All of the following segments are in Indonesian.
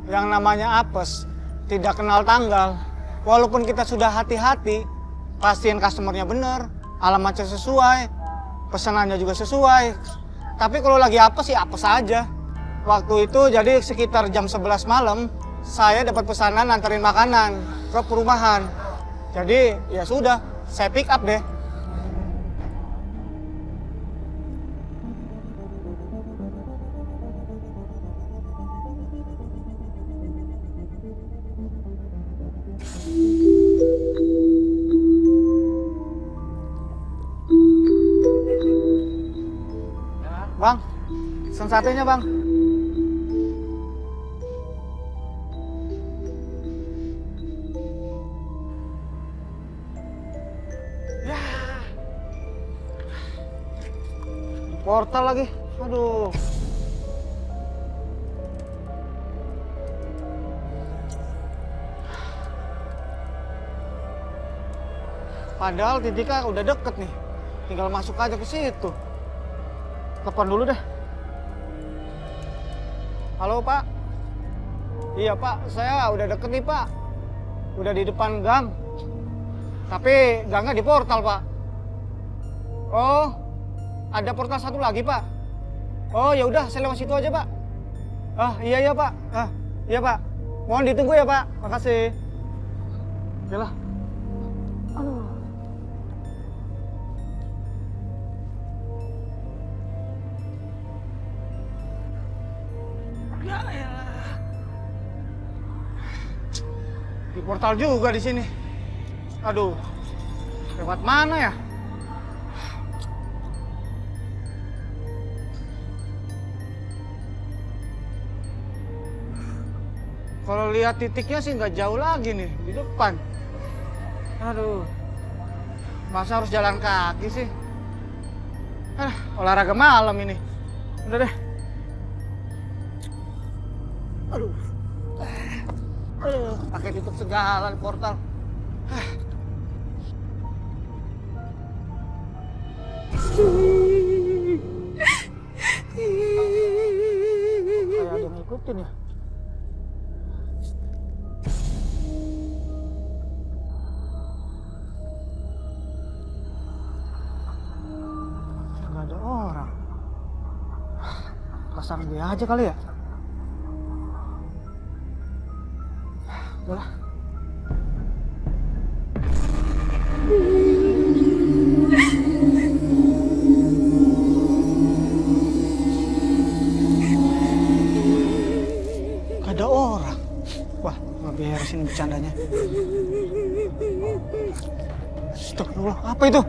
Yang namanya apes tidak kenal tanggal. Walaupun kita sudah hati-hati, pastiin customernya bener, alamatnya sesuai, pesanannya juga sesuai. Tapi kalau lagi apes ya apes aja. Waktu itu jadi sekitar jam 11 malam, saya dapat pesanan anterin makanan ke perumahan. Jadi ya sudah, saya pick up deh. Bang, pesan satenya bang. Ya. Portal lagi, aduh. Padahal Titika udah deket nih, tinggal masuk aja ke situ. Telepon dulu deh. Halo Pak. Iya Pak, saya udah deket nih Pak. Udah di depan gang. Tapi gangnya di portal Pak. Oh, ada portal satu lagi Pak. Oh ya udah, saya lewat situ aja Pak. Ah iya ya Pak. Ah iya Pak. Mohon ditunggu ya Pak. Makasih. Yalah. Aduh. Ya elah. Di portal juga di sini. Aduh. Lewat mana ya? Kalau lihat titiknya sih nggak jauh lagi nih, di depan. Aduh. Masa harus jalan kaki sih? Olahraga malam ini. Udah deh. Aduh. Pakai tutup segala di portal. Kayak ada yang ngikutin ya. Nggak ada orang. Pasang dia aja kali ya. Udah. Gak ada orang. Wah, nggak beresin bercandanya. Astagfirullah, apa itu?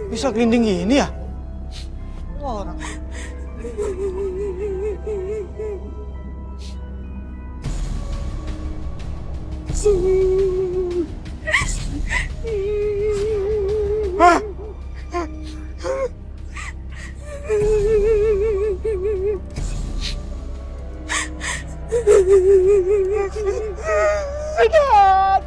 Bisa gelinding gini ya? Orang. Hah? Aduh.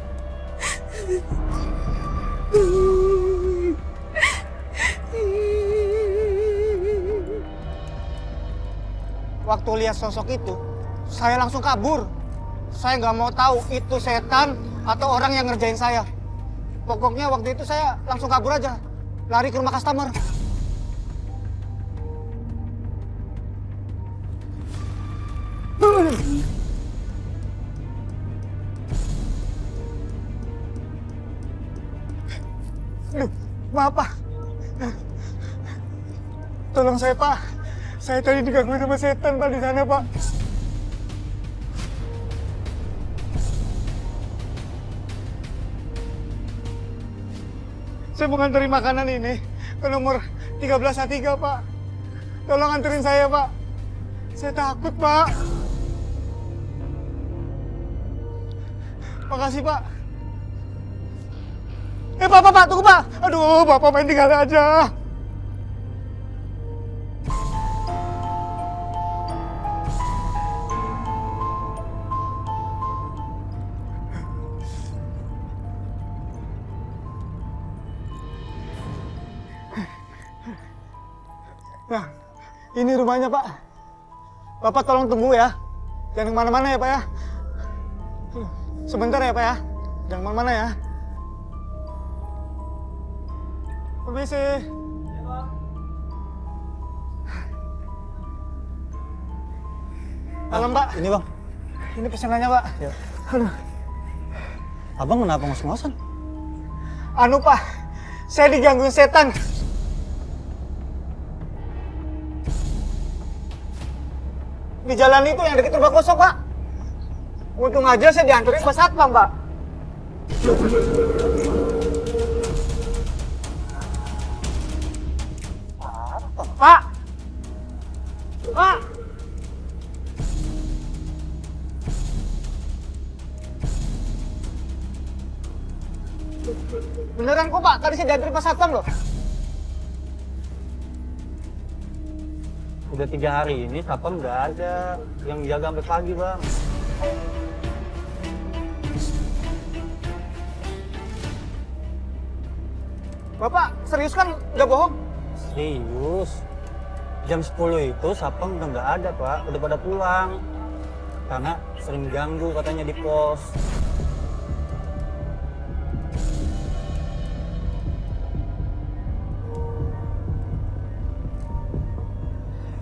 Waktu lihat sosok itu, saya langsung kabur. Saya nggak mau tahu itu setan atau orang yang ngerjain saya. Pokoknya waktu itu saya langsung kabur aja, lari ke rumah customer. Aduh, maaf Pak. Tolong saya Pak. Saya tadi digangguin sama setan Pak di sana Pak. Saya mau nganterin makanan ini ke nomor 13A3 Pak. Tolong anterin saya Pak. Saya takut Pak. Makasih Pak. Pak, tunggu Pak. Aduh, Bapak main tinggal aja. Ini rumahnya, Pak. Bapak tolong tunggu ya. Jangan kemana-mana ya, Pak ya. Sebentar ya, Pak ya. Jangan kemana-mana ya. Permisi. Malam, Pak. Ini bang. Ini pesanannya, Pak. Ya. Aduh. Abang kenapa ngos-ngosan? Anu, Pak. Saya digangguin setan. Di jalan itu yang dekat rumah kosong, Pak. Untung aja saya diantarin ke satpam, Pak. Pak. Pak. Beneran kok, Pak. Tadi saya diantarin ke satpam loh. Udah 3 hari ini satpam nggak ada yang jaga sampai pagi bang. Bapak serius kan nggak bohong? Serius. Jam 10 itu satpam udah nggak ada pak, udah pada pulang. Karena sering ganggu katanya di pos.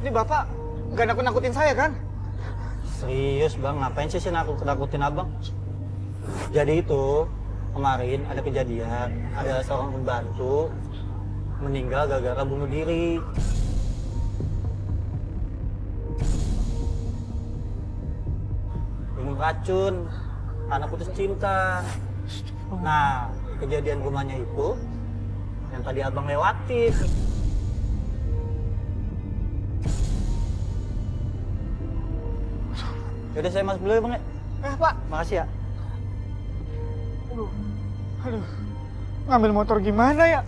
Ini Bapak nggak nakut-nakutin saya kan? Serius bang, ngapain sih nakutin abang? Jadi itu kemarin ada kejadian, ada seorang pembantu meninggal gara-gara bunuh diri. Minum racun karena putus cinta. Nah, kejadian rumahnya itu yang tadi abang lewatin. Yaudah saya masuk dulu ya bang ya. Pak. Makasih ya. Aduh, ngambil motor gimana ya?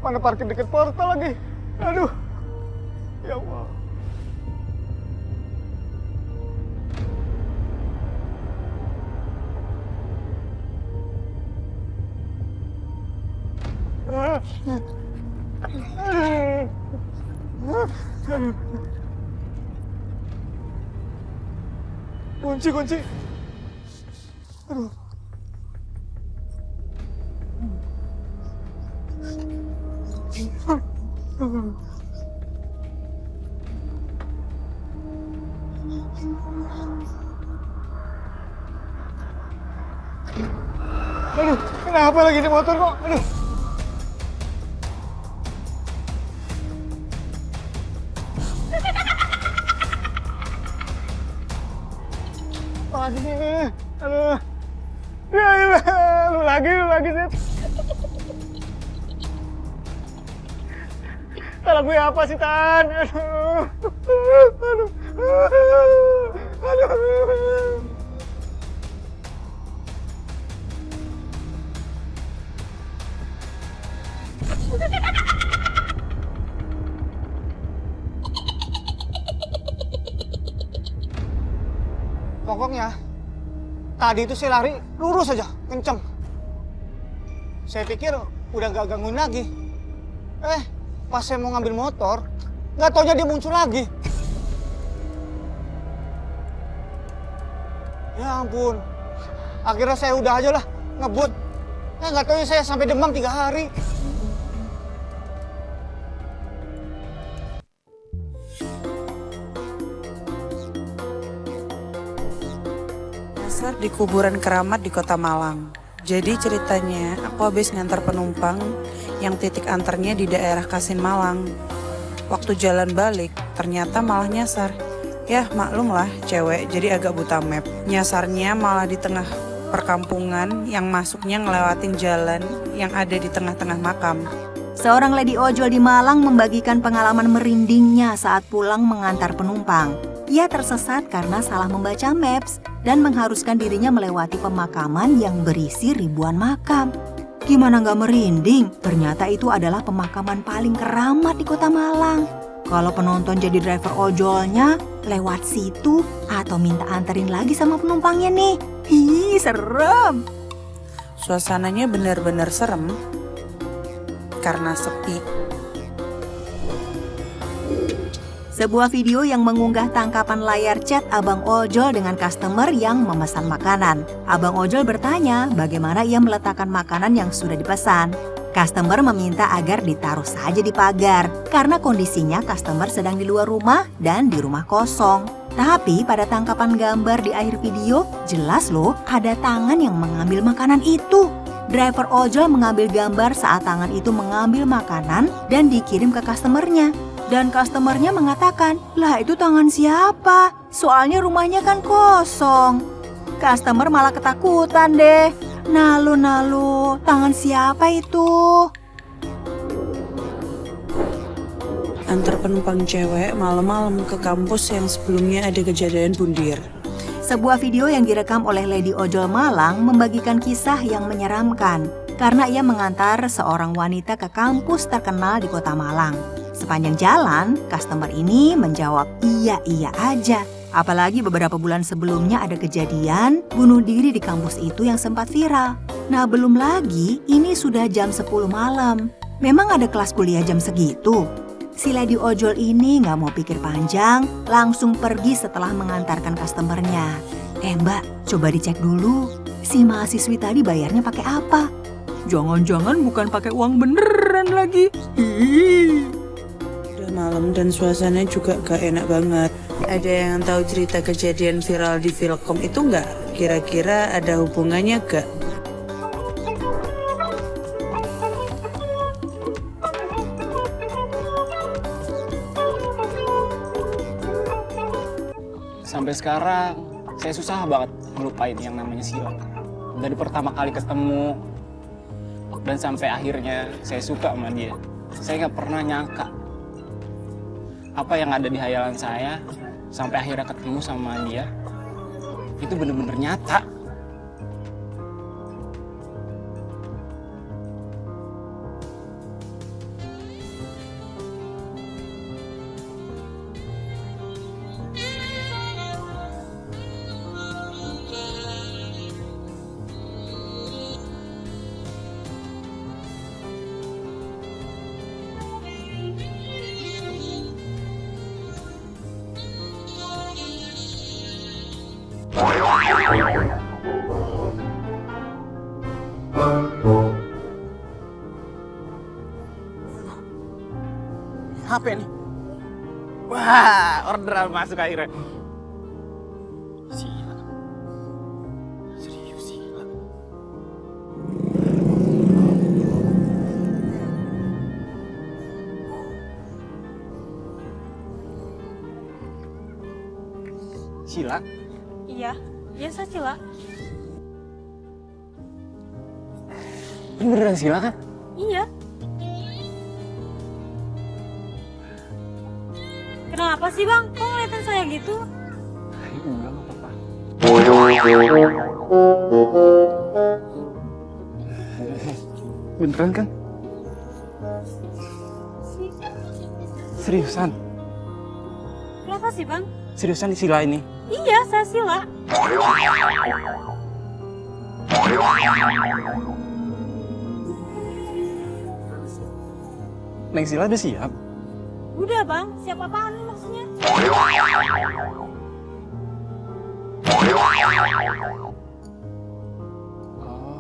Mana parkir deket portal lagi? Aduh, ya Allah. Kunci. Aduh. Aduh, kenapa lagi di motor kok? Aduh. Aduh. Ya, lu lagi, Zed. Salah gue apa sih, Tan? Aduh. Pokoknya tadi itu saya lari lurus aja, kenceng. Saya pikir udah gak gangguin lagi. Pas saya mau ngambil motor, nggak taunya dia muncul lagi. Ya ampun. Akhirnya saya udah aja lah ngebut. Nggak taunya saya sampai demam 3 hari. Di kuburan keramat di Kota Malang. Jadi ceritanya aku habis ngantar penumpang yang titik antarnya di daerah Kasin Malang. Waktu jalan balik ternyata malah nyasar. Ya maklum lah cewek jadi agak buta map. Nyasarnya malah di tengah perkampungan yang masuknya ngelewatin jalan yang ada di tengah-tengah makam. Seorang lady ojol di Malang membagikan pengalaman merindingnya saat pulang mengantar penumpang. Ia tersesat karena salah membaca maps dan mengharuskan dirinya melewati pemakaman yang berisi ribuan makam. Gimana nggak merinding? Ternyata itu adalah pemakaman paling keramat di Kota Malang. Kalau penonton jadi driver ojolnya, lewat situ atau minta anterin lagi sama penumpangnya nih. Ih, serem. Suasananya benar-benar serem karena sepi. Sebuah video yang mengunggah tangkapan layar chat Abang Ojol dengan customer yang memesan makanan. Abang Ojol bertanya bagaimana ia meletakkan makanan yang sudah dipesan. Customer meminta agar ditaruh saja di pagar karena kondisinya customer sedang di luar rumah dan di rumah kosong. Tapi pada tangkapan gambar di akhir video, jelas loh ada tangan yang mengambil makanan itu. Driver ojol mengambil gambar saat tangan itu mengambil makanan dan dikirim ke customernya. Dan customernya mengatakan, lah itu tangan siapa? Soalnya rumahnya kan kosong. Customer malah ketakutan deh. Nalu, tangan siapa itu? Antar penumpang cewek malam-malam ke kampus yang sebelumnya ada kejadian bundir. Sebuah video yang direkam oleh Lady Ojol Malang membagikan kisah yang menyeramkan karena ia mengantar seorang wanita ke kampus terkenal di kota Malang. Sepanjang jalan, customer ini menjawab iya aja. Apalagi beberapa bulan sebelumnya ada kejadian bunuh diri di kampus itu yang sempat viral. Nah belum lagi ini sudah jam 10 malam. Memang ada kelas kuliah jam segitu? Si Lady Ojol ini nggak mau pikir panjang, langsung pergi setelah mengantarkan customernya. Mbak, coba dicek dulu. Si mahasiswi tadi bayarnya pakai apa? Jangan-jangan bukan pakai uang beneran lagi. Udah malam dan suasananya juga gak enak banget. Ada yang tahu cerita kejadian viral di Vilkom itu nggak? Kira-kira ada hubungannya gak? Sampai sekarang saya susah banget ngelupain yang namanya Sila. Dari pertama kali ketemu dan sampai akhirnya saya suka sama dia. Saya nggak pernah nyangka apa yang ada di hayalan saya sampai akhirnya ketemu sama dia itu bener-bener nyata. HP nih. Wah, orderan masuk akhirnya. Sila. Serius Sila. Sila? Iya saya Sila. Ini beneran Sila kan? Iya. Kenapa sih bang? Kok ngeliatin saya gitu? Enggak apa-apa. Beneran kan? Seriusan? Kenapa sih bang? Seriusan Sila ini? Iya saya Sila. Neng Sila udah siap? Udah bang, siap apaan nih maksudnya? Oh,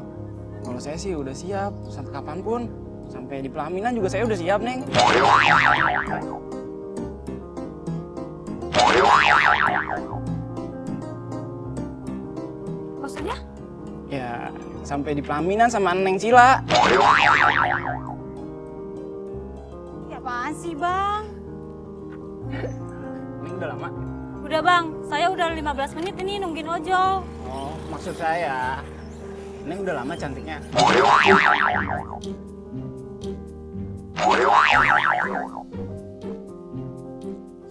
kalau saya sih udah siap sampai kapanpun. Sampai di pelaminan juga saya udah siap, Neng. Maksudnya? Ya, sampai di pelaminan sama Neng Sila. Ya apaan sih bang? Neng udah lama? Udah bang, saya udah 15 menit ini nungguin ojol. Oh, maksud saya, Neng udah lama cantiknya.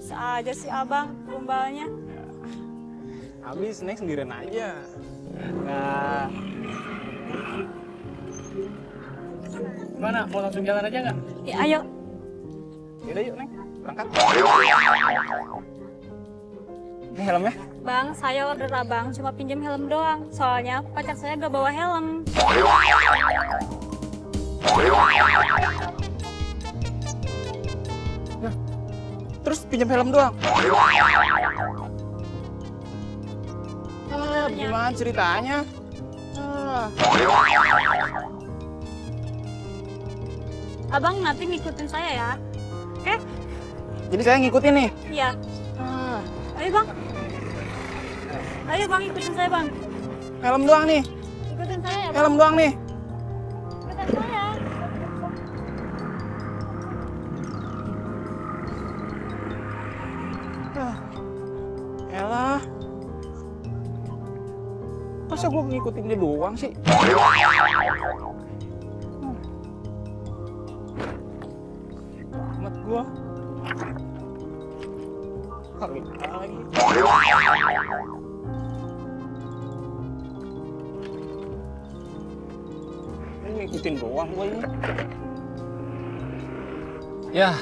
Bisa aja sih abang, gombalnya. Habis Neng sendirian aja. Nah. Gimana? Mau langsung jalan aja nggak? Ya ayo. Yaudah yuk Neng, berangkat. Ini helmnya? Bang, saya order abang cuma pinjam helm doang. Soalnya pacar saya gak bawa helm. terus pinjam helm doang. Gimana ceritanya? Abang nanti ngikutin saya ya. Oke? Jadi saya ngikutin nih. Iya. Ayo bang. Ayo bang, ikutin saya bang. Helm doang nih. Ikutin saya ya bang. Helm doang nih. Ikutin saya. Elah. Masa gue ngikutin dia doang sih? Amat gue. Kali lagi. Ini ngikutin doang gue ini. Ya,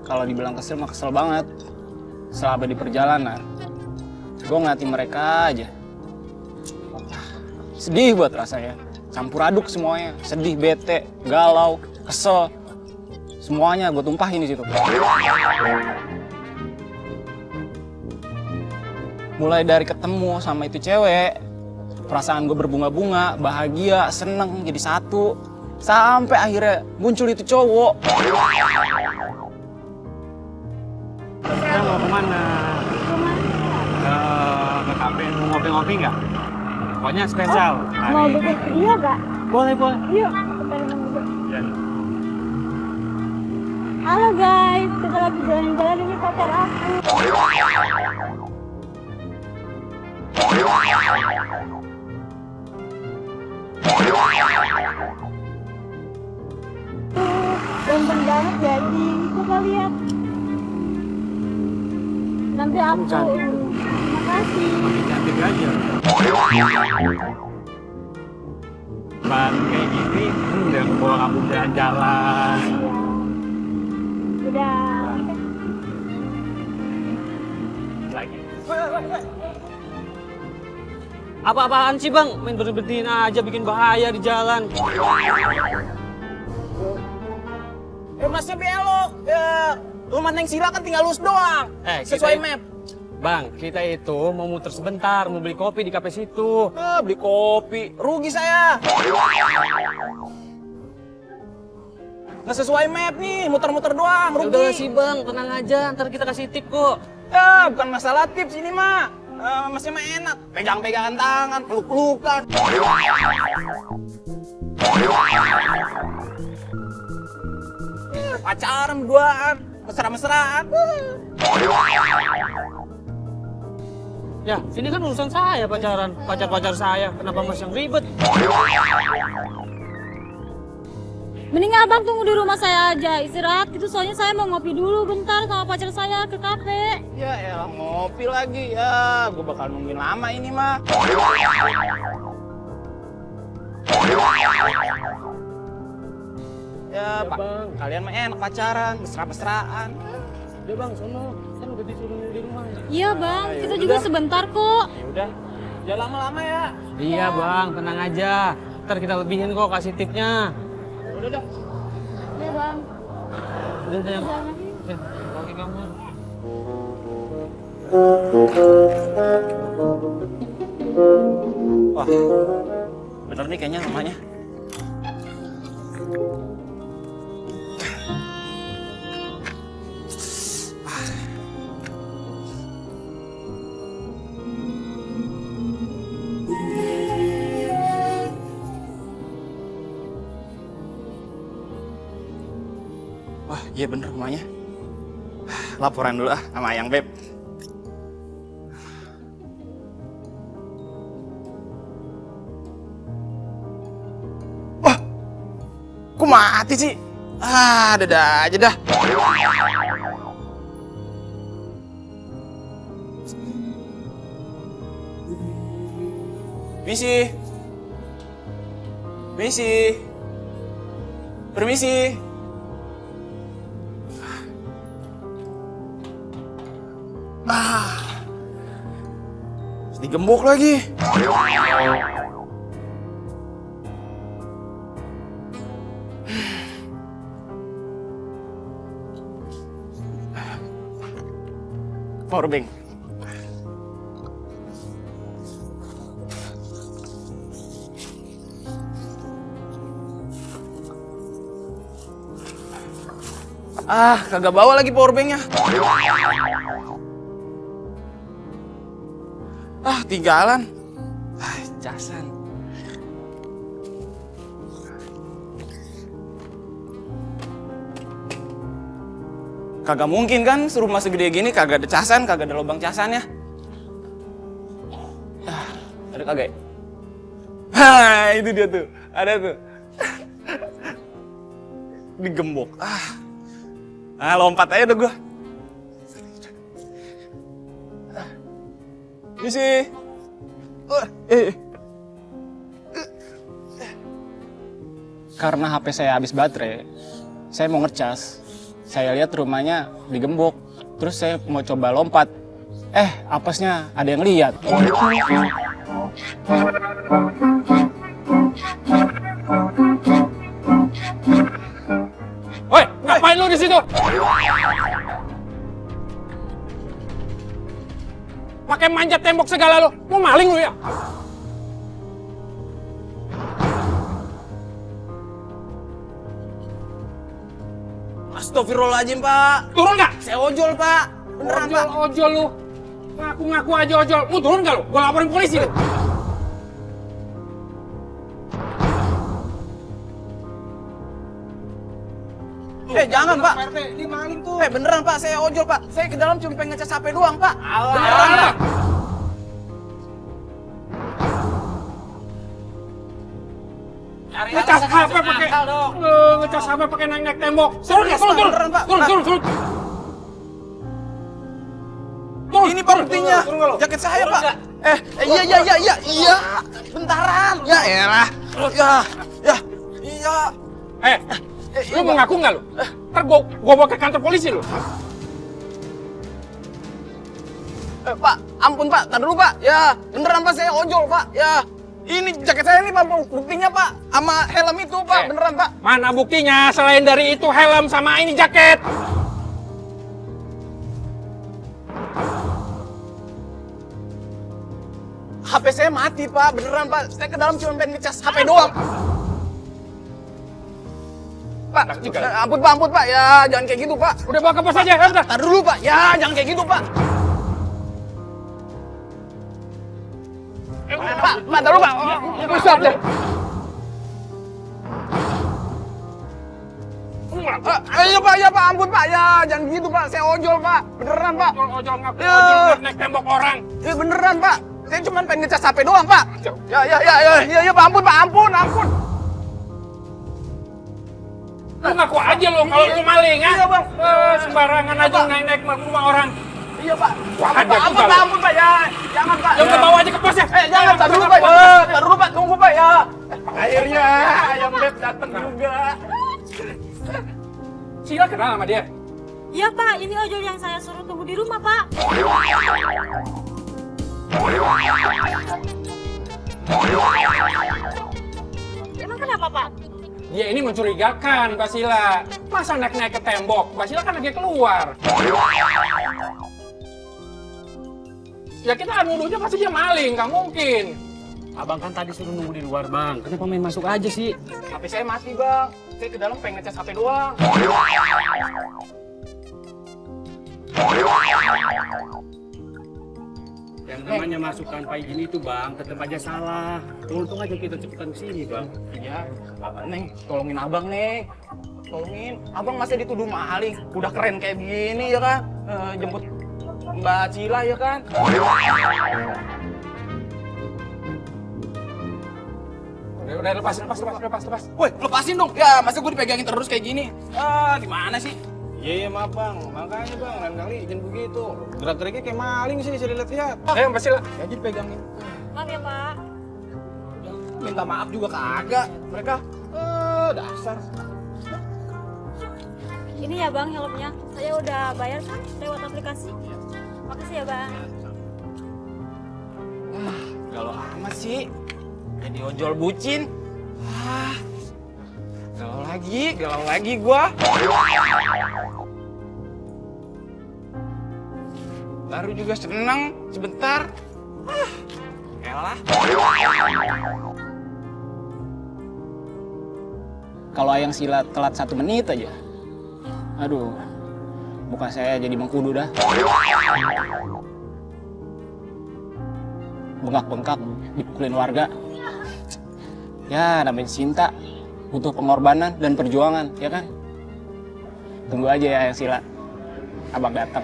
kalau dibilang kesel mah kesel banget. Selama di perjalanan, gue ngeliatin mereka aja. Sedih buat rasanya. Campur aduk semuanya. Sedih, bete, galau, kesel. Semuanya gue tumpahin di situ. Mulai dari ketemu sama itu cewek, perasaan gue berbunga-bunga, bahagia, seneng, jadi satu. Sampai akhirnya muncul itu cowok. Kita mau kemana? Ke kafe, mau ngopi-ngopi nggak? Pokoknya spesial. Mau bikin video gak? Boleh, boleh. Yuk, kita minum dulu. Ya. Halo guys, kita lagi jalan-jalan ini pacar aku. Ganteng banget jadi, coba lihat. Nanti aku. Terima kasih. Makin cantik aja. Ban kayak gini, udah bawa kamu jalan-jalan. Udah. Lagi. Apa-apaan sih bang? Main berhentiin aja bikin bahaya di jalan. Masnya belok. Ya, rumah Neng Sila kan tinggal lurus doang. Sesuai map. Bang, kita itu mau muter sebentar, mau beli kopi di kafe situ. Beli kopi, rugi saya. Nggak sesuai map nih, muter-muter doang, rugi. Udah sih bang, tenang aja, ntar kita kasih tip kok. Ya, bukan masalah tips ini mah. Masnya mah enak, pegang-pegangan tangan, peluk-pelukan. Pacaran berduaan, mesra-mesraan. Ya, ini kan urusan saya pacaran, pacar-pacar saya. Kenapa mas yang ribet? Mending abang tunggu di rumah saya aja, istirahat gitu soalnya saya mau ngopi dulu bentar sama pacar saya ke kafe. Ya elah, ngopi lagi. Ya, gue bakal nungguin lama ini mah. Ya, Pak, Bang. kalian mah enak pacaran, mesra-mesraan. Udah bang, sono. Kan udah disuruh di rumah. Iya bang, kita juga sebentar kok. Ya udah, jangan lama-lama ya. Iya bang, tenang aja. Ntar kita lebihin kok kasih tipnya. Udah dah. Iya bang. Udah, sayang. Jangan. Ya, kaki kamu. Wah, bener nih kayaknya rumahnya. Wah, iya bener rumahnya. Laporan dulu sama Ayang Beb. Wah, kok mati sih? Dadah aja dah. Misi. Misi. Permisi. Digembok lagi. powerbank. Ah, kagak bawa lagi powerbanknya. Ah, tinggalan. Ah, casan. Kagak mungkin kan, rumah segede gini kagak ada casan, kagak ada lubang casannya. Ah, ada kagak ya? Hah, itu dia tuh. Ada tuh. Digembok. Lompat aja udah gua. Misi. Karena HP saya habis baterai, saya mau ngecas. Saya lihat rumahnya digembok. Terus saya mau coba lompat. Apesnya ada yang lihat. Woi, ngapain lu di situ? Pakai manjat tembok segala lu. Mau maling lu ya? Astagfirullahaladzim, Pak. Turun nggak? Saya ojol, Pak. Beneran, Pak. Ojol lu. Ngaku-ngaku aja ojol. Mau turun nggak lu? Gua laporin polisi lu. Jangan, Pak. Ini maling tuh. Beneran, Pak. Saya ojol, Pak. Saya ke dalam cuma pengen ngecas HP doang, Pak. Beneran, Pak. Ngecas HP pakai ngecas HP pakai naik tembok. Turun, turun, Pak. Turun. Ini Pak buktinya. Jaket saya, Pak. Iya. Bentaran. Ya elah. Iya. Lu mau ngaku nggak lu? Ntar gua bawa ke kantor polisi lu. Pak, ampun Pak, tar dulu Pak. Ya, beneran Pak, saya ojol Pak. Ya, ini jaket saya ini Pak, buktinya Pak. Sama helm itu Pak, beneran Pak. Mana buktinya selain dari itu helm sama ini jaket? HP saya mati Pak, beneran Pak. Saya ke dalam cuma pengen ngecas HP doang. Pak, ampun Pak, ya jangan kayak gitu Pak. Udah bawa ke pos aja, ya udah. Tar dulu Pak, ya jangan kayak gitu Pak. Pak, tar dulu Pak. Ustaz deh. Iya Pak, ampun Pak, ya jangan gitu Pak, saya ojol Pak, beneran Pak. Ojol ngaku ojol naik tembok orang. Ya beneran Pak, saya cuma pengen ngecas HP doang Pak. Ya Pak, ampun. Lu ngaku aja lo kalau lu maling, ha? Iya, Bang. Sembarangan aja naik rumah orang. Iya, Pak. Ampun, Pak, ya. Jangan, Pak. Jangan bawa aja ke pos ya. Jangan, tar dulu, Pak. Tar dulu, Pak. Tunggu, Pak, ya. Akhirnya ayam beb datang juga. Sila kenal sama dia? Iya Pak, ini ojol yang saya suruh tunggu di rumah Pak. Emang kenapa Pak? Dia ini mencurigakan, Mbak Sila. Masa naik-naik ke tembok? Mbak Sila kan lagi keluar. Ya kita nuduhnya pasti dia maling, nggak mungkin. Abang kan tadi suruh nunggu di luar, Bang. Kenapa main masuk aja sih? HP saya mati, Bang. Saya ke dalam pengen ngecas HP doang. Yang namanya masuk tanpa izin itu, Bang, tetap aja salah. Untung aja kita cepetan kesini, Bang. Iya, Neng, tolongin Abang, Neng. Tolongin. Abang masa dituduh maling. Udah keren kayak begini, ya kan? Jemput Mbak Cila, ya kan? Udah, lepas. Woi, lepasin dong. Ya, masa gue dipegangin terus kayak gini? Gimana sih? Iya maaf bang, makanya bang lain kali izin begitu. Gerak-geriknya kayak maling sih, saya lihat-lihat. Ayo Mbak Sila. Ya jadi pegangin. Maaf ya Pak. Minta maaf juga kagak. Mereka, dasar. Ini ya Bang helmnya. Saya udah bayar kan lewat aplikasi. Makasih ya Bang. Galau amat sih. Jadi ojol bucin. Galau lagi gua. Baru juga senang sebentar. Elah. Kalau Ayang Sila telat 1 menit aja, aduh, muka saya jadi mengkudu dah. Bengkak-bengkak, dipukulin warga. Ya, namanya cinta, butuh pengorbanan dan perjuangan, ya kan? Tunggu aja ya Ayang Sila, abang datang.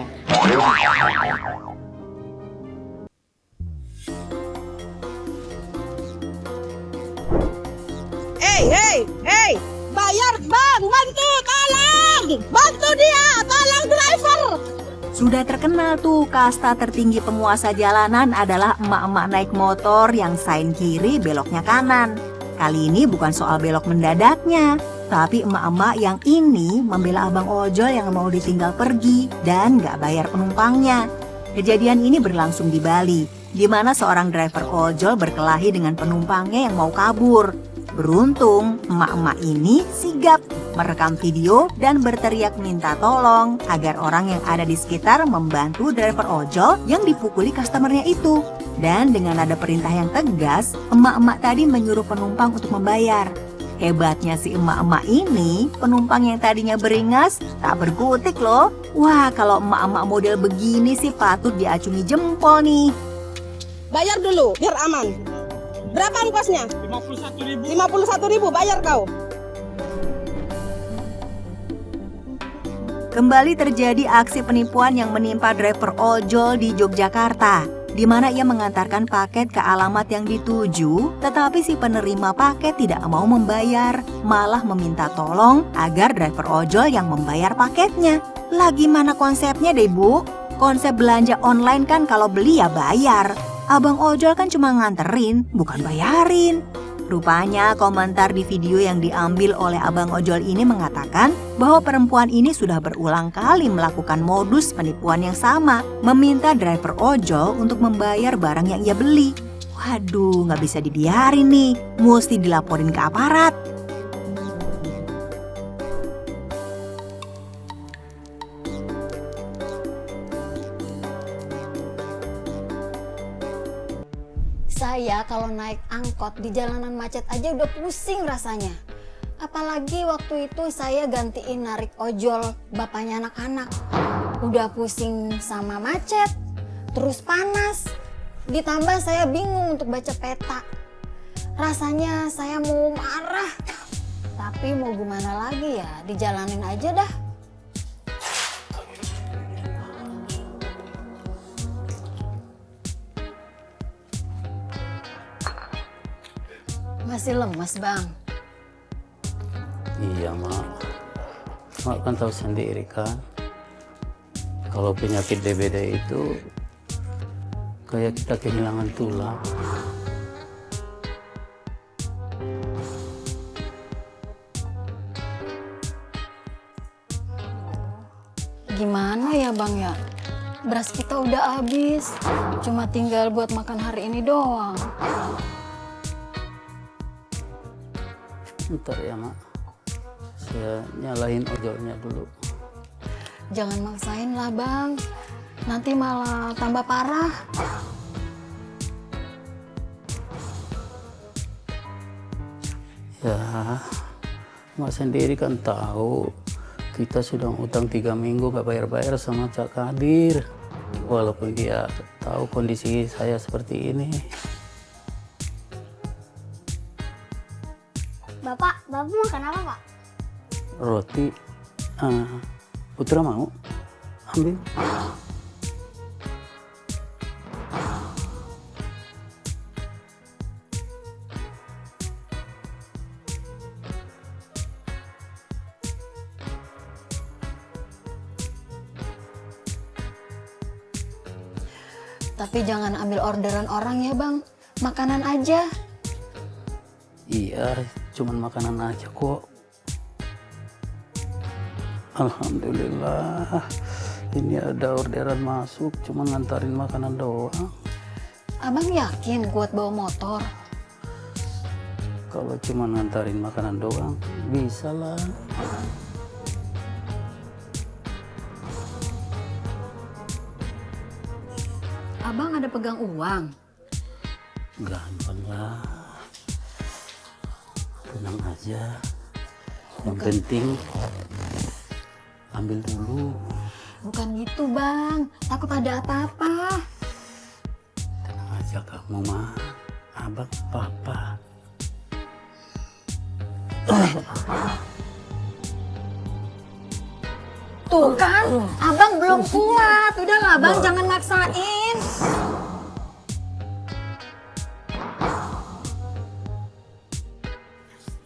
Hei, bayar bang, bantu, tolong, bantu dia, tolong driver. Sudah terkenal tuh kasta tertinggi penguasa jalanan adalah emak-emak naik motor yang sign kiri beloknya kanan. Kali ini bukan soal belok mendadaknya, tapi emak-emak yang ini membela abang ojol yang mau ditinggal pergi dan gak bayar penumpangnya. Kejadian ini berlangsung di Bali, di mana seorang driver ojol berkelahi dengan penumpangnya yang mau kabur. Beruntung, emak-emak ini sigap merekam video dan berteriak minta tolong agar orang yang ada di sekitar membantu driver ojol yang dipukuli customernya itu. Dan dengan ada perintah yang tegas, emak-emak tadi menyuruh penumpang untuk membayar. Hebatnya si emak-emak ini, penumpang yang tadinya beringas tak berkutik loh. Wah, kalau emak-emak model begini sih patut diacungi jempol nih. Bayar dulu, biar aman. Berapa ongkosnya? 51.000. 51.000, bayar kau. Kembali terjadi aksi penipuan yang menimpa driver ojol di Yogyakarta, di mana ia mengantarkan paket ke alamat yang dituju, tetapi si penerima paket tidak mau membayar, malah meminta tolong agar driver ojol yang membayar paketnya. Lah gimana konsepnya deh Bu? Konsep belanja online kan kalau beli ya bayar. Abang ojol kan cuma nganterin, bukan bayarin. Rupanya komentar di video yang diambil oleh abang ojol ini mengatakan bahwa perempuan ini sudah berulang kali melakukan modus penipuan yang sama, meminta driver ojol untuk membayar barang yang ia beli. Waduh, nggak bisa dibiarin nih, mesti dilaporin ke aparat. Saya kalau naik angkot di jalanan macet aja udah pusing rasanya. Apalagi waktu itu saya gantiin narik ojol bapaknya anak-anak. Udah pusing sama macet, terus panas. Ditambah saya bingung untuk baca peta. Rasanya saya mau marah. Tapi mau gimana lagi ya, dijalanin aja dah. Masih lemas, Bang. Iya, Mak. Mak kan tahu sendiri kan. Kalau penyakit DBD itu kayak kita kehilangan tulang. Gimana ya, Bang ya? Beras kita udah habis. Cuma tinggal buat makan hari ini doang. Ntar ya, Mak. Saya nyalahin ojolnya dulu. Jangan maksain lah, Bang. Nanti malah tambah parah. Ya, Mak sendiri kan tahu kita sudah utang 3 minggu gak bayar-bayar sama Cak Kadir. Walaupun dia tahu kondisi saya seperti ini. Bapak makan apa, Pak? Roti. Putra mau? Ambil. Tapi jangan ambil orderan orang ya, Bang. Makanan aja. Iya, cuman makanan aja kok. Alhamdulillah, ini ada orderan masuk, cuman ngantarin makanan doang. Abang yakin kuat bawa motor? Kalau cuman ngantarin makanan doang, bisa lah. abang ada pegang uang? Gampang lah. Tenang aja. Yang penting ambil dulu. Bukan gitu bang, takut ada apa-apa. Tenang aja kamu mah. Abang apa-apa. Tuh kan, abang belum kuat. Udahlah bang, jangan maksain.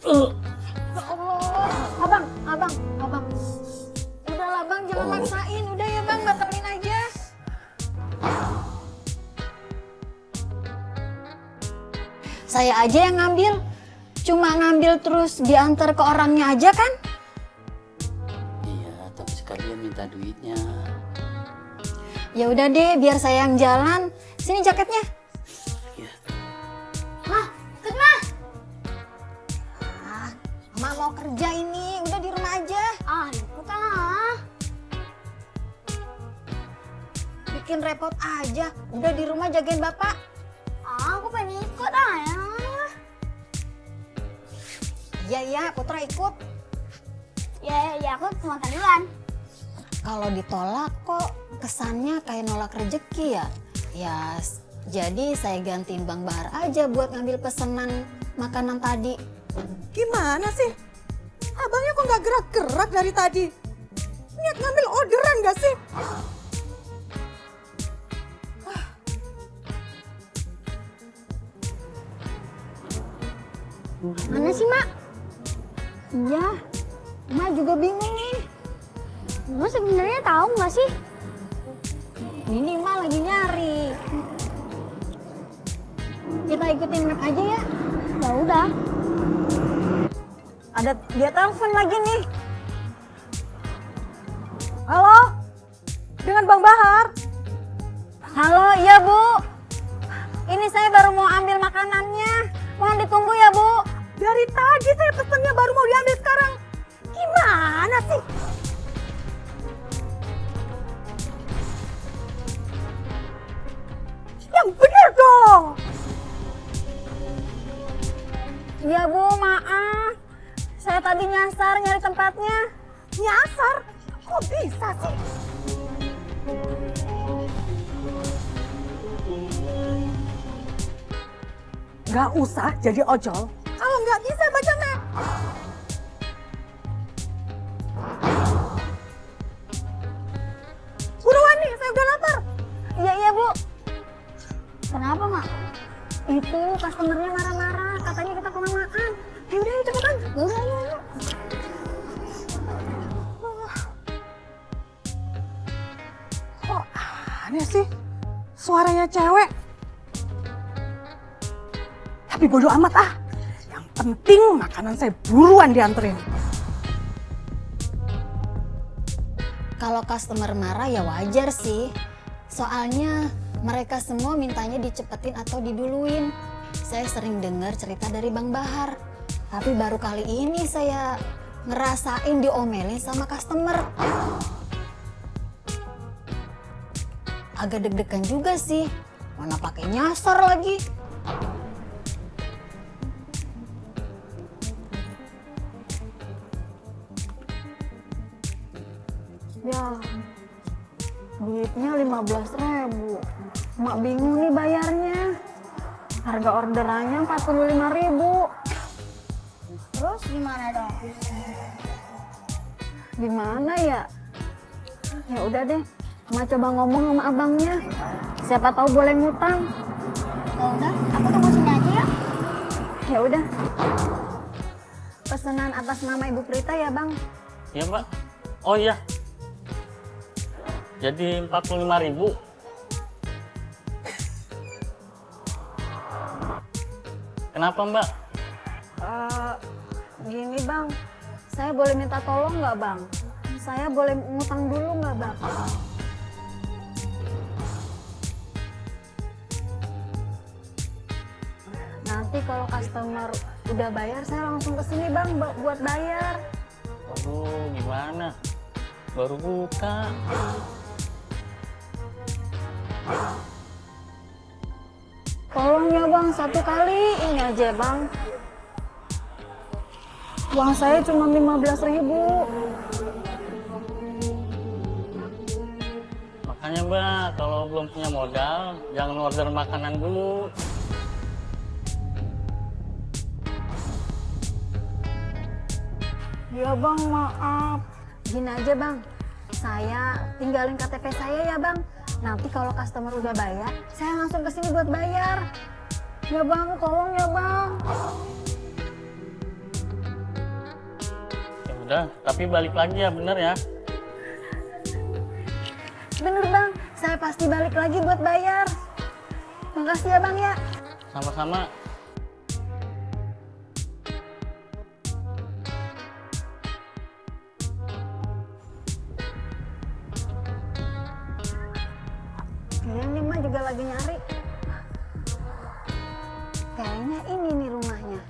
Ya Allah, abang. Udahlah bang, jangan maksain. Udah ya bang, batalin aja. Saya aja yang ngambil. Cuma ngambil terus diantar ke orangnya aja kan? Iya, tapi sekalian minta duitnya. Ya udah deh, biar saya yang jalan. Sini jaketnya. Iya. Mah, ikut mah. Mah mau kerja ini, udah di rumah aja. Ikut ah. Bikin repot aja, udah di rumah jagain bapak. Aku pengen ikut ya. Iya, Putra ikut. Ya, aku mau duluan. Kalau ditolak kok kesannya kayak nolak rezeki ya. Ya, jadi saya gantiin Bang Bahar aja buat ngambil pesanan makanan tadi. Gimana sih? Abangnya kok nggak gerak-gerak dari tadi? Niat ngambil orderan nggak sih? Mana sih, Mak? Iya, Mak juga bingung nih. Gue sebenarnya tahu nggak sih? Ini Mak lagi nyari. Kita ikutin Map aja ya. Ya udah. Ada dia telepon lagi nih. Halo? Dengan Bang Bahar? Halo, iya Bu. Ini saya baru mau ambil makanannya. Mohon ditunggu ya Bu. Dari tadi saya pesennya baru mau diambil sekarang. Gimana sih? Yang bener dong. Iya Bu, maaf. Saya tadi nyasar nyari tempatnya. Nyasar? Kok bisa sih? Gak usah jadi ojol kalau nggak bisa baca map. Buruan nih, saya udah lapar. Iya Bu. Kenapa Mak? Itu customernya marah-marah, katanya kita kurang makan. Ya udah cepetan. Udah yuk. Kok aneh sih? Suaranya cewek. Tapi bodo amat ah. Yang penting makanan saya buruan dianterin. Kalau customer marah ya wajar sih. Soalnya mereka semua mintanya dicepetin atau diduluin. Saya sering dengar cerita dari Bang Bahar. Tapi baru kali ini saya ngerasain diomelin sama customer. Agak deg-degan juga sih. Mana pakai nyasar lagi. Ya, duitnya 15.000. Mak bingung nih bayarnya. Harga orderannya 45.000. Terus gimana dong? Gimana ya? Ya udah deh, Mak coba ngomong sama abangnya. Siapa tahu boleh ngutang. Ya udah, aku tunggu sini aja ya. Ya udah. Pesanan atas nama Ibu Prita ya, Bang. Iya, Mbak. Oh iya. Jadi 45.000. Kenapa, Mbak? Gini Bang, saya boleh minta tolong nggak Bang? Saya boleh ngutang dulu nggak Bang? Nanti kalau customer udah bayar, saya langsung kesini Bang buat bayar. Waduh, gimana? Baru buka. Tolong ya bang, satu kali ini aja bang. Uang saya cuma 15.000. Makanya Mbak, kalau belum punya modal, jangan order makanan dulu. Ya bang, maaf. Gini aja bang, saya tinggalin KTP saya ya bang. Nanti kalau customer udah bayar, saya langsung kesini buat bayar. Ya bang, tolong ya bang. Ya udah, tapi balik lagi ya, bener ya. Bener bang, saya pasti balik lagi buat bayar. Makasih ya bang ya. Sama-sama. Kayaknya Mak juga lagi nyari. Kayaknya ini nih rumahnya.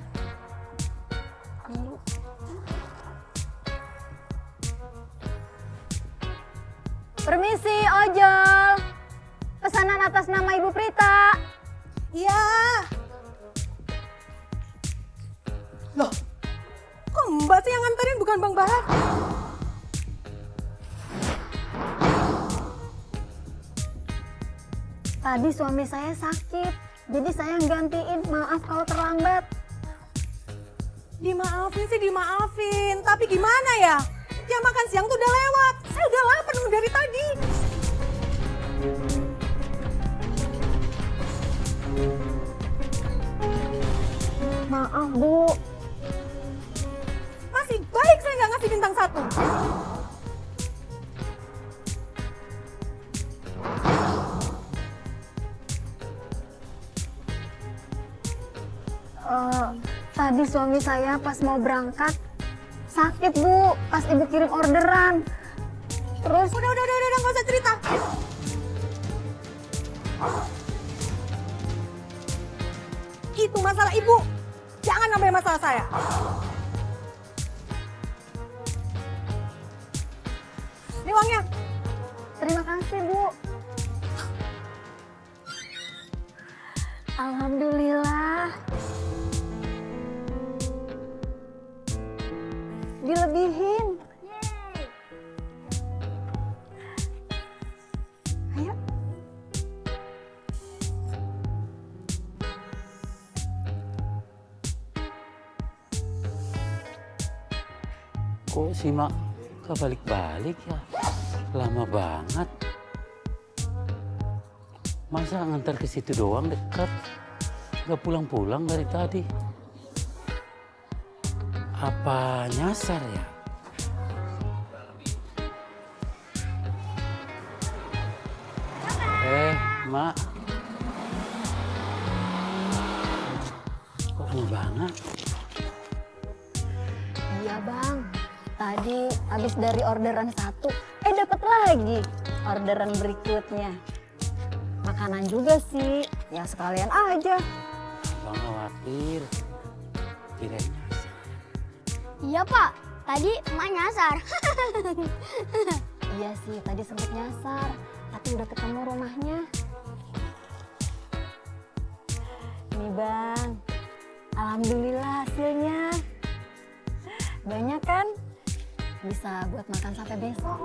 Permisi, ojol. Pesanan atas nama Ibu Prita. Iya. Loh, kok Mbak sih yang nganterin bukan Bang Bahar? Tadi suami saya sakit, jadi saya gantiin. Maaf kalau terlambat. Dimaafin sih dimaafin, tapi gimana ya? Jam makan siang tuh udah lewat. Saya udah lapar nunggu dari tadi. Maaf Bu. Masih baik saya nggak ngasih bintang 1. Tadi suami saya pas mau berangkat sakit Bu, pas Ibu kirim orderan. Terus Udah, nggak usah cerita. Itu masalah Ibu. Jangan nambah masalah saya. Ini uangnya. terima kasih Bu. Alhamdulillah. Dilebihin. Ayo. Kok si Mak gak balik-balik ya? Lama banget. Masa ngantar ke situ doang dekat? Gak pulang-pulang dari tadi. Apa nyasar ya? Mak. Kok lama banget? Iya Bang, tadi habis dari orderan 1, dapat lagi orderan berikutnya. Makanan juga sih, ya sekalian aja. Bang khawatir. Kirain nyasar. Iya Pak, tadi emak nyasar. Iya sih, tadi sempet nyasar, tapi udah ketemu rumahnya. Nih Bang, alhamdulillah hasilnya. Banyak kan? Bisa buat makan sampai besok.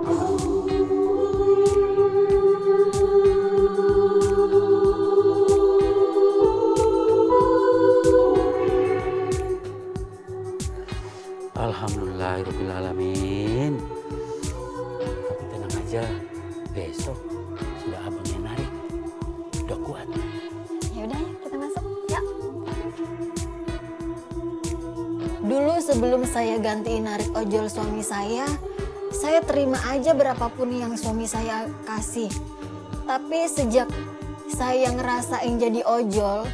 Alhamdulillahirrahmanirrahim. Tapi tenang aja, besok sudah abang yang narik. Udah kuat. Yaudah ya, kita masuk. Ya. Dulu sebelum saya gantiin narik ojol suami saya terima aja berapapun yang suami saya kasih. Tapi sejak saya ngerasain jadi ojol,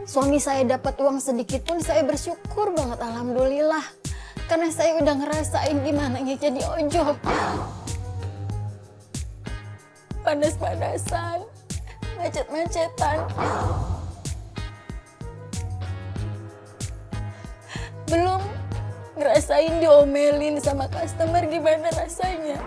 suami saya dapat uang sedikit pun saya bersyukur banget, alhamdulillah. Karena saya udah ngerasain gimana jadi ojol. Panas-panasan, macet-macetan. Belum ngerasain diomelin sama customer gimana rasanya.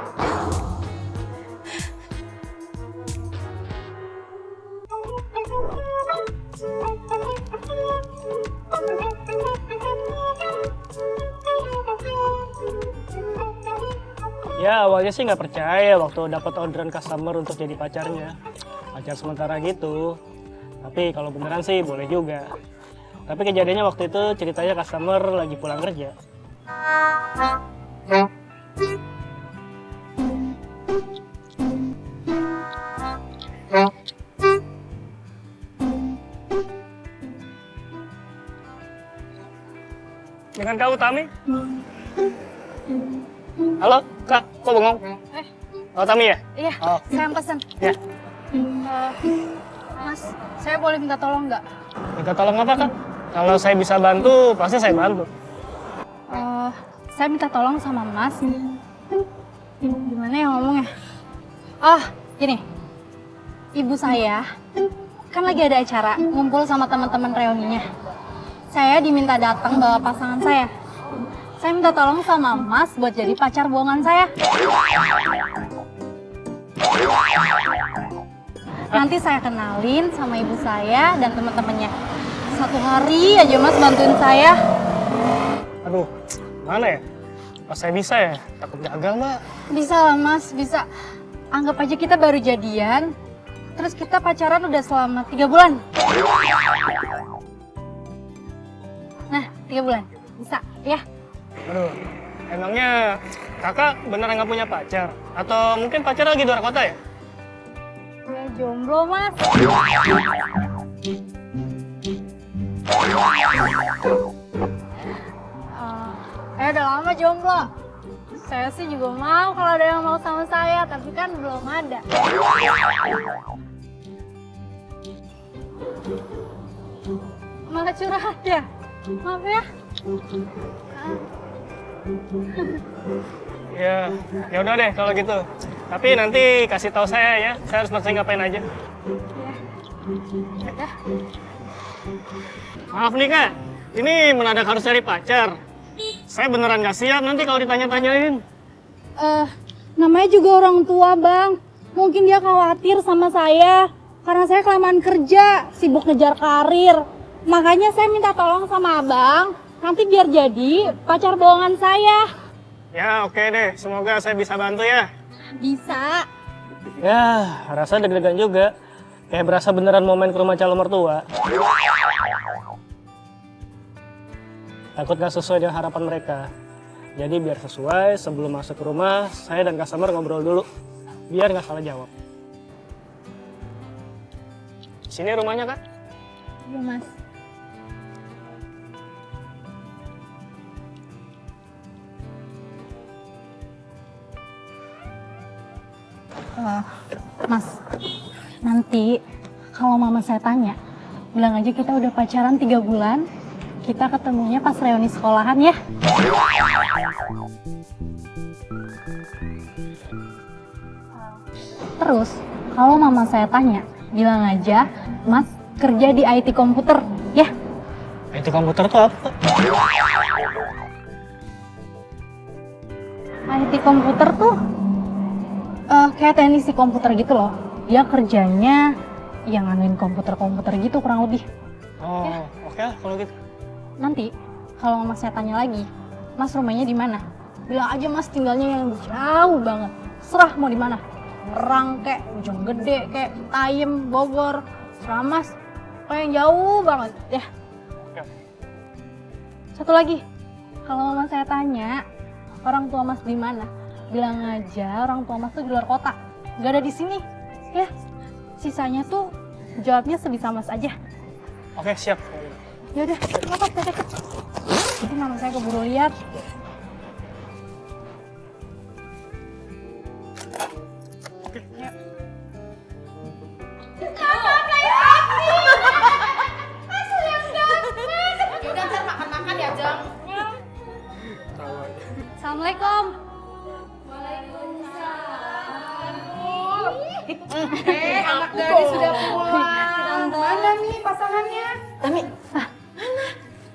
Ya awalnya sih nggak percaya waktu dapat orderan customer untuk jadi pacarnya. Pacar sementara gitu. Tapi kalau beneran sih boleh juga. Tapi kejadiannya waktu itu ceritanya customer lagi pulang kerja. Dengan kau Tami? Halo, Kak, kok bengong? Oh, Tami ya? Iya, Oh. saya yang pesen. Ya. Mas, saya boleh minta tolong nggak? Minta tolong apa, Kak? Kalau saya bisa bantu, pasti saya bantu. Saya minta tolong sama Mas. Gimana ya ngomongnya? Gini. Ibu saya kan lagi ada acara ngumpul sama teman-teman reuninya. Saya diminta datang bawa pasangan saya. Saya minta tolong sama Mas buat jadi pacar bohongan saya. Nanti saya kenalin sama ibu saya dan teman-temannya. 1 hari aja Mas bantuin saya. Aduh, mana ya? Pas saya bisa ya? Takut gagal, Mbak. Bisa lah Mas, bisa. Anggap aja kita baru jadian, terus kita pacaran udah selama 3 bulan. Nah, 3 bulan. Bisa, ya? Aduh, emangnya kakak beneran nggak punya pacar? Atau mungkin pacar lagi di luar kota ya? Ya jomblo Mas. Udah lama jomblo. Saya sih juga mau kalau ada yang mau sama saya, tapi kan belum ada. Malah curhat ya? Maaf ya. Ya udah deh kalau gitu. Tapi nanti kasih tahu saya ya. Saya harus langsung ngapain aja. Udah. Maaf nih Kak, ini mendadak harus cari pacar. Saya beneran nggak siap nanti kalau ditanya-tanyain. Namanya juga orang tua Bang. Mungkin dia khawatir sama saya. Karena saya kelamaan kerja, sibuk ngejar karir. Makanya saya minta tolong sama Abang. Nanti biar jadi pacar bohongan saya. Ya oke deh, semoga saya bisa bantu ya. Bisa. Ya, rasa deg-degan juga. Kayak berasa beneran mau main ke rumah calon mertua. Takut gak sesuai dengan harapan mereka. Jadi biar sesuai, sebelum masuk ke rumah, saya dan customer ngobrol dulu. Biar gak salah jawab. Sini rumahnya, Kak? Iya, Mas. Mas, nanti kalau mama saya tanya, bilang aja kita udah pacaran 3 bulan, kita ketemunya pas reuni sekolahan ya. Terus, kalau mama saya tanya, bilang aja, Mas kerja di IT komputer, ya? IT komputer tuh apa? IT komputer tuh kayak teknisi komputer gitu loh. Dia kerjanya yang nganuin komputer-komputer gitu kurang lebih. Oh, ya. Oke lah kalau gitu. Nanti kalau mama saya tanya lagi, Mas rumahnya di mana? Bilang aja Mas tinggalnya yang jauh banget. Serah mau di mana? Ngerang kek, Bojonggede kek, Tayem, Bogor. Serah Mas, kayak yang jauh banget ya. Oke. Satu lagi, kalau mama saya tanya, orang tua Mas di mana? Bilang aja orang tua Mas tuh di luar kota, gak ada di sini, ya. Sisanya tuh jawabnya sebisa Mas aja. Oke, siap. Ya udah, apa deket. Jadi mama saya keburu lihat. Oke. Yuk. Yaudah ntar makan-makan ya, Jang. Assalamualaikum. Anak gadis sudah pulang. Mana nih pasangannya? Tami,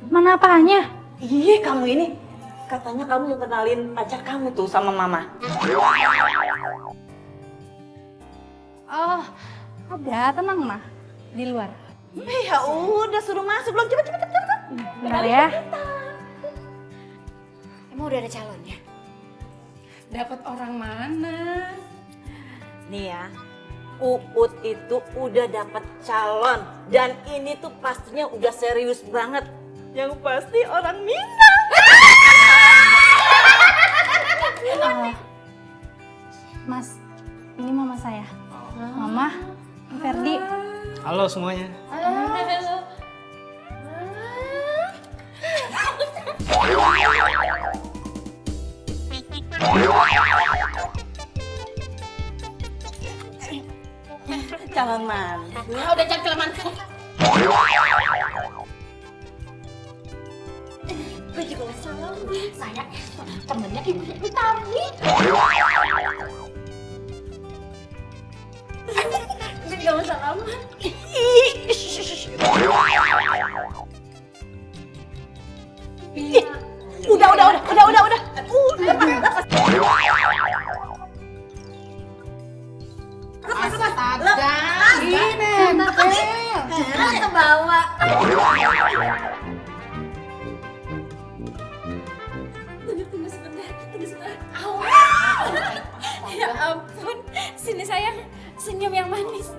Mana apanya? iya kamu ini. Katanya kamu mau kenalin pacar kamu tuh sama mama. Oh, udah tenang mah di luar. Ya udah suruh masuk belum cepet. Bentar ya. Emang udah ada calonnya? Dapat orang mana? Nih ya, Uut itu udah dapat calon dan ini tuh pastinya udah serius banget. Yang pasti orang Minang. Mas, ini mama saya. Mama, Ferdi. Halo semuanya. Calon mantu. Udah jadi calon mantu. Gue juga gak salah. Saya temennya ibunya Utami. Gue gak masalah. Udah. Astaga, ini ke bawah. Tunggu sebentar. Ya ampun, sini sayang, senyum yang manis.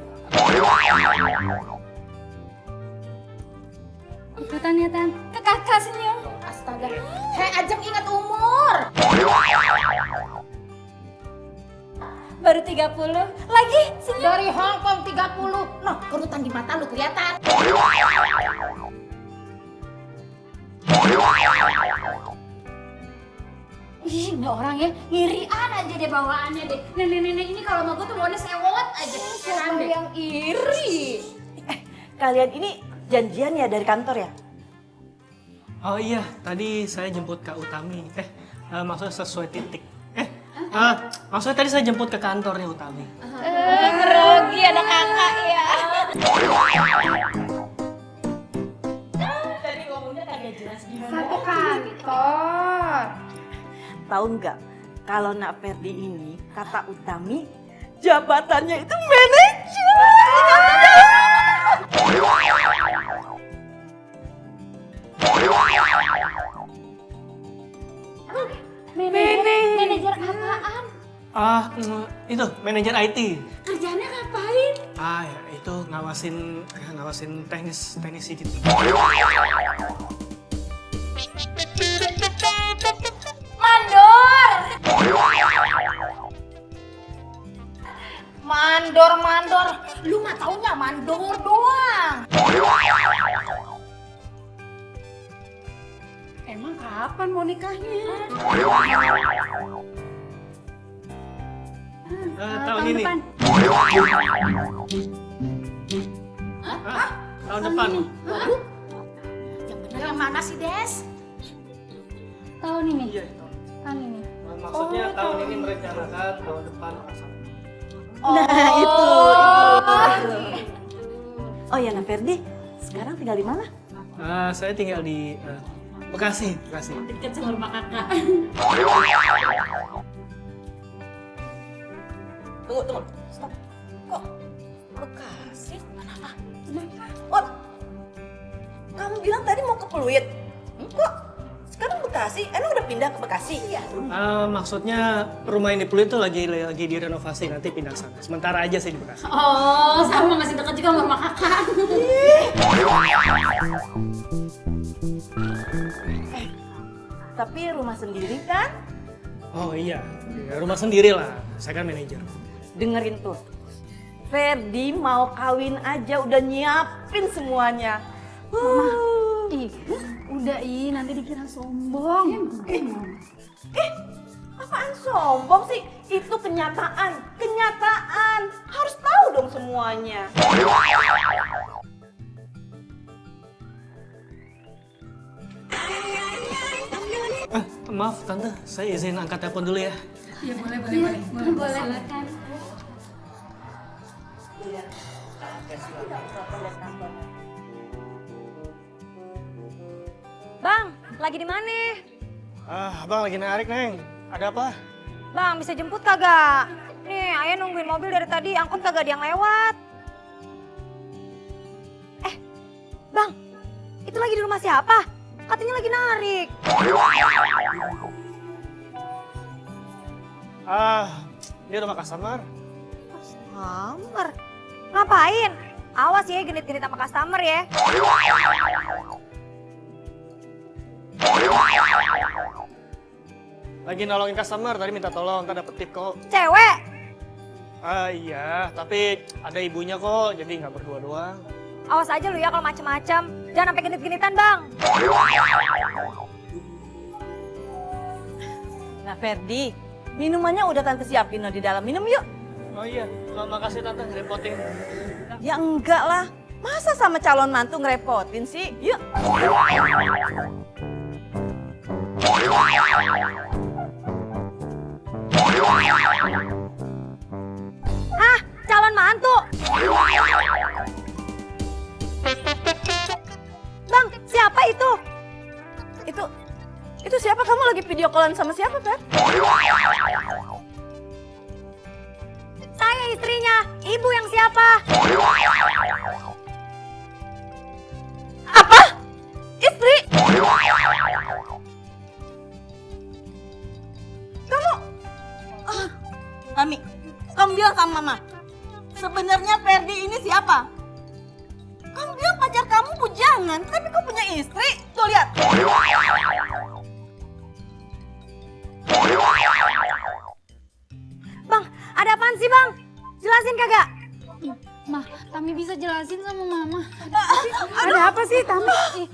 Ikutan ya, Tan. Ke kakak senyum. Astaga, hei Ajeng ingat umur. Baru 30, lagi senyum. Dari Hongkong 30, noh kerutan di mata lu kelihatan. Ih, ini orang ya, ngirian aja deh bawaannya deh. Nenek-nenek ini kalau mau gue tuh maunya sewot aja. Siapa yang iri? Kalian ini janjian ya dari kantor ya? Oh iya, tadi saya jemput Kak Utami. Maksudnya sesuai titik. Maksudnya tadi saya jemput ke kantornya Utami. Grogi anak kakak ya. Tadi ngomongnya kagak jelas gimana. Satu kantor. Tahu nggak? Kalau Nak Ferdi ini, kata Utami, jabatannya itu manajer. Manajer apaan? Itu manajer IT. Kerjanya ngapain? Ya itu ngawasin teknis gitu. Mandor. Lu mah taunya mandor doang. Emang kapan mau nikahnya? Tahun ini. Tahun depan. Yang bener yang mana sih, Des? Tahun ini. Iya, Tahun ini. Maksudnya tahun ini merencanakan, tahun depan langsung. Nah itu. Oh ya Nak Ferdi, sekarang tinggal di mana? Saya tinggal di Bekasi. Deket sama rumah kakak. Tunggu. Stop. Kok Bekasi? Kenapa? Oh, kamu bilang tadi mau ke Pluit. Kok sekarang Bekasi? Emang udah pindah ke Bekasi? Iya. Maksudnya rumah yang di Pluit itu lagi direnovasi, nanti pindah ke sana. Sementara aja sih di Bekasi. Oh, sama masih deket juga sama rumah kakak. Tapi rumah sendiri kan? Oh iya, rumah sendiri lah. Saya kan manajer. Dengerin tuh. Ferdi mau kawin aja udah nyiapin semuanya. Udah nanti dikira sombong. Apaan sombong sih? Itu kenyataan. Harus tahu dong semuanya. Maaf Tante, saya izin angkat telepon dulu ya. Iya, boleh. Silakan. Bang, lagi di mana? Abang lagi narik, Neng. Ada apa? Bang, bisa jemput kagak? Nih, ayah nungguin mobil dari tadi, angkot kagak ada yang lewat. Bang, itu lagi di rumah siapa? Katanya lagi narik. Dia rumah customer. Customer? Ngapain? Awas ya genit-genit sama customer ya. Lagi nolongin customer, tadi minta tolong, ntar dapet tip kok. Cewek? Iya, tapi ada ibunya kok, jadi nggak berdua doang. Awas aja lu ya kalau macem-macem. Jangan sampai genit-genitan bang. Nah Ferdi, minumannya udah tante siapin di dalam. Minum yuk. Oh iya, makasih tante ngerepotin. Ya enggak lah. Masa sama calon mantu ngerepotin sih? Yuk. Ah, calon mantu. Bang, siapa itu? Itu siapa? Kamu lagi video callan sama siapa, Fer? Saya istrinya. Ibu yang siapa? Apa? Istri? Mami, kamu bilang sama Mama, sebenarnya Ferdi ini siapa? Kamu bilang pacar kamu bujangan, tapi kau punya istri. Tuh lihat. Bang, ada apaan sih bang? Jelasin kagak? Ma, Tami bisa jelasin sama Mama. Ada apa sih Tami?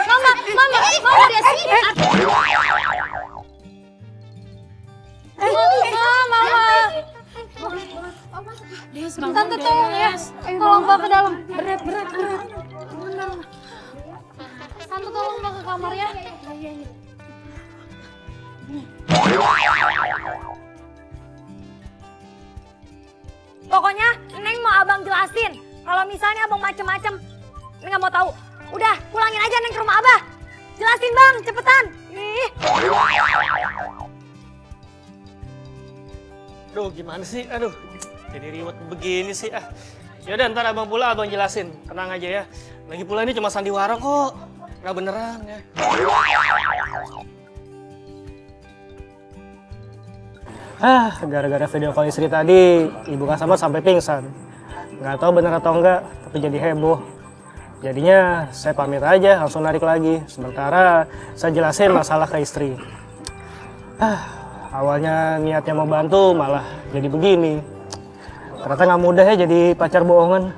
Mama dia sini. Mama. Tante tolong ya. Tolong bawa ke dalam. Berat. Tante tolong bawa ke kamar ya. Pokoknya Neng mau abang jelasin. Kalau misalnya abang macem-macem, Neng nggak mau tahu. Udah, pulangin aja Neng ke rumah abah. Jelasin bang, cepetan. Ih. Aduh, gimana sih? Aduh, jadi riwet begini sih. Yaudah, ntar abang pulang, abang jelasin. Tenang aja ya. Lagi pula ini cuma sandiwara kok. Nggak beneran ya. Gara-gara video call istri tadi, ibu customer sampai pingsan. Nggak tahu bener atau enggak, tapi jadi heboh. Jadinya saya pamit aja, langsung narik lagi. Sementara saya jelasin masalah ke istri. Awalnya niatnya mau bantu, malah jadi begini. Ternyata nggak mudah ya jadi pacar bohongan.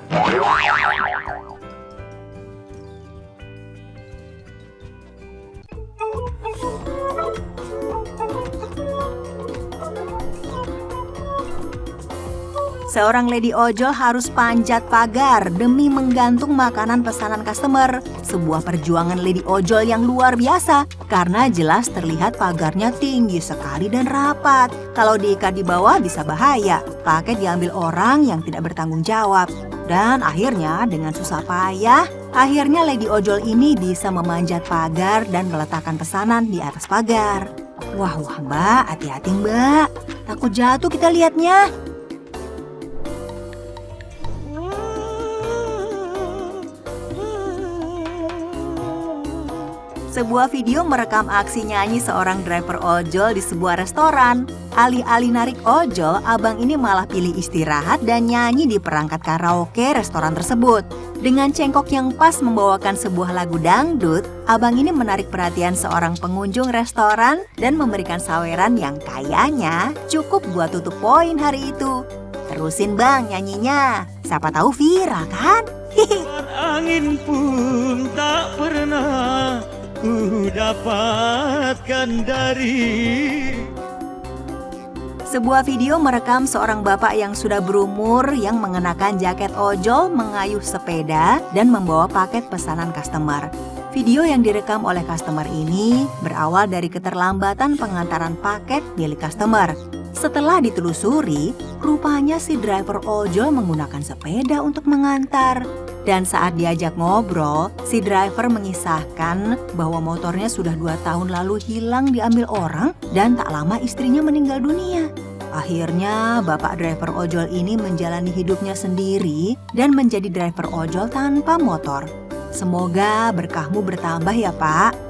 Seorang lady ojol harus panjat pagar demi menggantung makanan pesanan customer. Sebuah perjuangan lady ojol yang luar biasa karena jelas terlihat pagarnya tinggi sekali dan rapat. Kalau diikat di bawah bisa bahaya. Paket diambil orang yang tidak bertanggung jawab. Dan akhirnya dengan susah payah, akhirnya lady ojol ini bisa memanjat pagar dan meletakkan pesanan di atas pagar. Wah mbak, hati-hati mbak. Takut jatuh kita lihatnya. Sebuah video merekam aksi nyanyi seorang driver ojol di sebuah restoran. Alih-alih narik ojol, abang ini malah pilih istirahat dan nyanyi di perangkat karaoke restoran tersebut. Dengan cengkok yang pas membawakan sebuah lagu dangdut, abang ini menarik perhatian seorang pengunjung restoran dan memberikan saweran yang kayaknya cukup buat tutup poin hari itu. Terusin bang nyanyinya, siapa tahu viral kan? Angin pun tak pernah ku dapatkan dari. Sebuah video merekam seorang bapak yang sudah berumur yang mengenakan jaket ojol mengayuh sepeda dan membawa paket pesanan customer. Video yang direkam oleh customer ini berawal dari keterlambatan pengantaran paket milik customer. Setelah ditelusuri, rupanya si driver ojol menggunakan sepeda untuk mengantar. Dan saat diajak ngobrol, si driver mengisahkan bahwa motornya sudah 2 tahun lalu hilang diambil orang dan tak lama istrinya meninggal dunia. Akhirnya bapak driver ojol ini menjalani hidupnya sendiri dan menjadi driver ojol tanpa motor. Semoga berkahmu bertambah ya Pak.